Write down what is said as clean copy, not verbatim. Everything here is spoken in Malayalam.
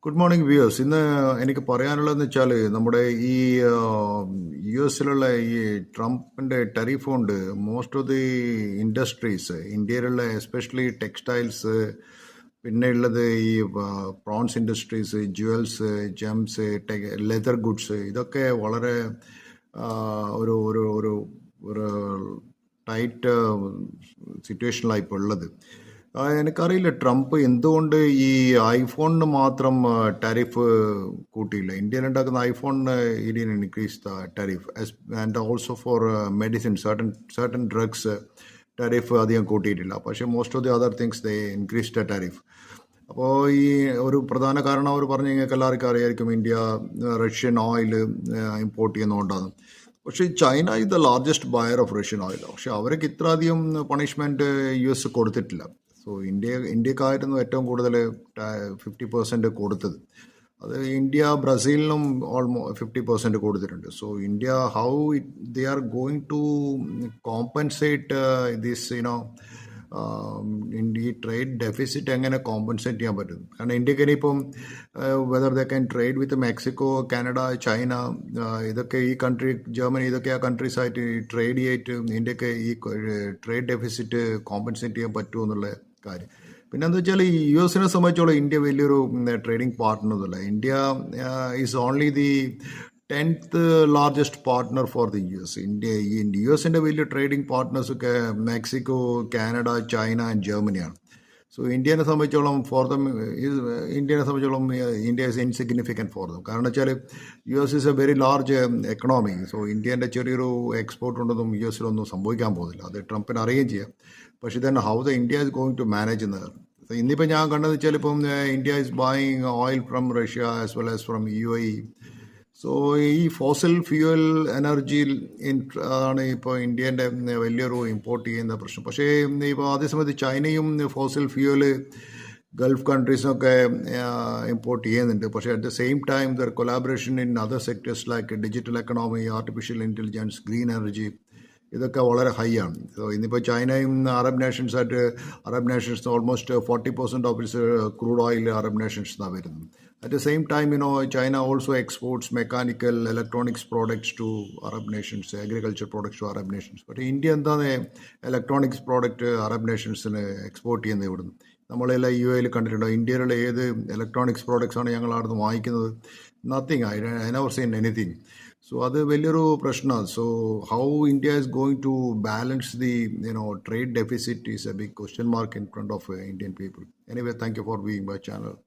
Good morning viewers. ഇന്ന് എനിക്ക് പറയാനുള്ളതെന്ന് വെച്ചാൽ നമ്മുടെ ഈ യു എസിലുള്ള ഈ ട്രംപിൻ്റെ ടെറിഫ് കൊണ്ട് മോസ്റ്റ് ഓഫ് ദി ഇൻഡസ്ട്രീസ് ഇന്ത്യയിലുള്ള എസ്പെഷ്യലി ടെക്സ്റ്റൈൽസ്, പിന്നെ ഉള്ളത് ഈ prawns industries, jewels, Gems, leather goods, ഇതൊക്കെ വളരെ ആ, ഒരു ഒരു ഒരു ഒരു ടൈറ്റ് സിറ്റുവേഷനിലാണ് ഇപ്പോൾ ഉള്ളത്. എനിക്കറിയില്ല ട്രംപ് എന്തുകൊണ്ട് ഈ ഐഫോണിന് മാത്രം ടാരിഫ് കൂട്ടിയില്ല. ഇന്ത്യയിൽ ഉണ്ടാക്കുന്ന ഐഫോണിന് Indian increase the tariff and also for medicine certain drugs tariff അധികം കൂട്ടിയിട്ടില്ല. പക്ഷേ most of the other things they increase the tariff. അപ്പോൾ ഈ ഒരു പ്രധാന കാരണം അവർ പറഞ്ഞു കഴിഞ്ഞാൽ എല്ലാവർക്കും അറിയായിരിക്കും, ഇന്ത്യ റഷ്യൻ ഓയിൽ ഇമ്പോർട്ട് ചെയ്യുന്നതുകൊണ്ടാണ്. പക്ഷേ China is the largest buyer of Russian oil. പക്ഷെ അവർക്ക് ഇത്ര അധികം പണിഷ്മെൻറ്റ് യു എസ് കൊടുത്തിട്ടില്ല. സോ ഇന്ത്യക്കായിരുന്നു ഏറ്റവും കൂടുതൽ 50% കൊടുത്തത്. അത് ഇന്ത്യ ബ്രസീലിനും 50% കൊടുത്തിട്ടുണ്ട്. So India how they are going to compensate this ഈ ട്രേഡ് ഡെഫിസിറ്റ് എങ്ങനെ കോമ്പൻസേറ്റ് ചെയ്യാൻ പറ്റും? കാരണം ഇന്ത്യക്ക് ഇനിയിപ്പം whether they can trade with Mexico, Canada, China, ഇതൊക്കെ ഈ കൺട്രി, ജർമ്മനി, ഇതൊക്കെ ആ കൺട്രീസ് ആയിട്ട് ട്രേഡ് ചെയ്തിട്ട് ഇന്ത്യക്ക് ഈ ട്രേഡ് ഡെഫിസിറ്റ് കോമ്പൻസേറ്റ് ചെയ്യാൻ പറ്റുമോ എന്നുള്ള കാര്യം. പിന്നെ എന്താ വെച്ചാൽ ഈ യു എസിനെ സംബന്ധിച്ചോളം ഇന്ത്യ വലിയൊരു ട്രേഡിംഗ് പാർട്ട്ണറല്ല. India is only the 10th largest partner for the U S. U എസിൻ്റെ വലിയ ട്രേഡിംഗ് പാർട്ട്നേഴ്സൊക്കെ മെക്സിക്കോ, കാനഡ, ചൈന ആൻഡ് ജർമ്മനിയാണ്. സോ ഇന്ത്യനെ സംബന്ധിച്ചോളം India is insignificant for them. കാരണം വെച്ചാൽ U S is a very large economy. So ഇന്ത്യൻ്റെ ചെറിയൊരു എക്സ്പോർട്ട് ഉണ്ടെന്നും യു എസിലൊന്നും സംഭവിക്കാൻ പോകുന്നില്ല. അത് ട്രംപിന് അറിയുകയും ചെയ്യാം. പക്ഷേ then how the India is going to manage എന്നത്. ഇന്നിപ്പോൾ ഞാൻ കണ്ടതെന്ന് വെച്ചാൽ ഇപ്പം India is buying oil from Russia as well as from UAE. So ഈ ഫോസിൽ ഫ്യൂവൽ എനർജിയിൽ ആണ് ഇപ്പോൾ ഇന്ത്യൻ്റെ വലിയൊരു ഇമ്പോർട്ട് ചെയ്യുന്ന പ്രശ്നം. പക്ഷേ ഇപ്പോൾ അതേസമയത്ത് ചൈനയും ഫോസിൽ ഫ്യൂവൽ ഗൾഫ് കൺട്രീസിനൊക്കെ ഇമ്പോർട്ട് ചെയ്യുന്നുണ്ട്. പക്ഷേ at the same time there collaboration in other sectors like digital economy, artificial intelligence, green energy, ഇതൊക്കെ വളരെ ഹൈ ആണ്. സോ ഇന്നിപ്പോൾ ചൈനയും Arab Nations almost 40% of its crude oil Arab Nations എന്നാണ് വരുന്നത്. At the same time, China also exports mechanical, electronics products to Arab nations, agriculture products to Arab nations. But India എന്താണ് ഇലക്ട്രോണിക്സ് പ്രോഡക്റ്റ് അറബ് നേഷൻസിന് എക്സ്പോർട്ട് ചെയ്യുന്നത് ഇവിടുന്ന്? നമ്മളെല്ലാം UAE കണ്ടിട്ടുണ്ടോ? ഇന്ത്യയിലുള്ള ഏത് ഇലക്ട്രോണിക്സ് പ്രോഡക്ട്സ് ആണ് ഞങ്ങൾ അവിടുന്ന് വാങ്ങിക്കുന്നത്? Nothing. I never seen anything. So അത് വലിയൊരു പ്രശ്നമാണ്. So how India is going to balance the trade deficit is a big question mark in front of Indian people. Anyway, thank you for being my channel.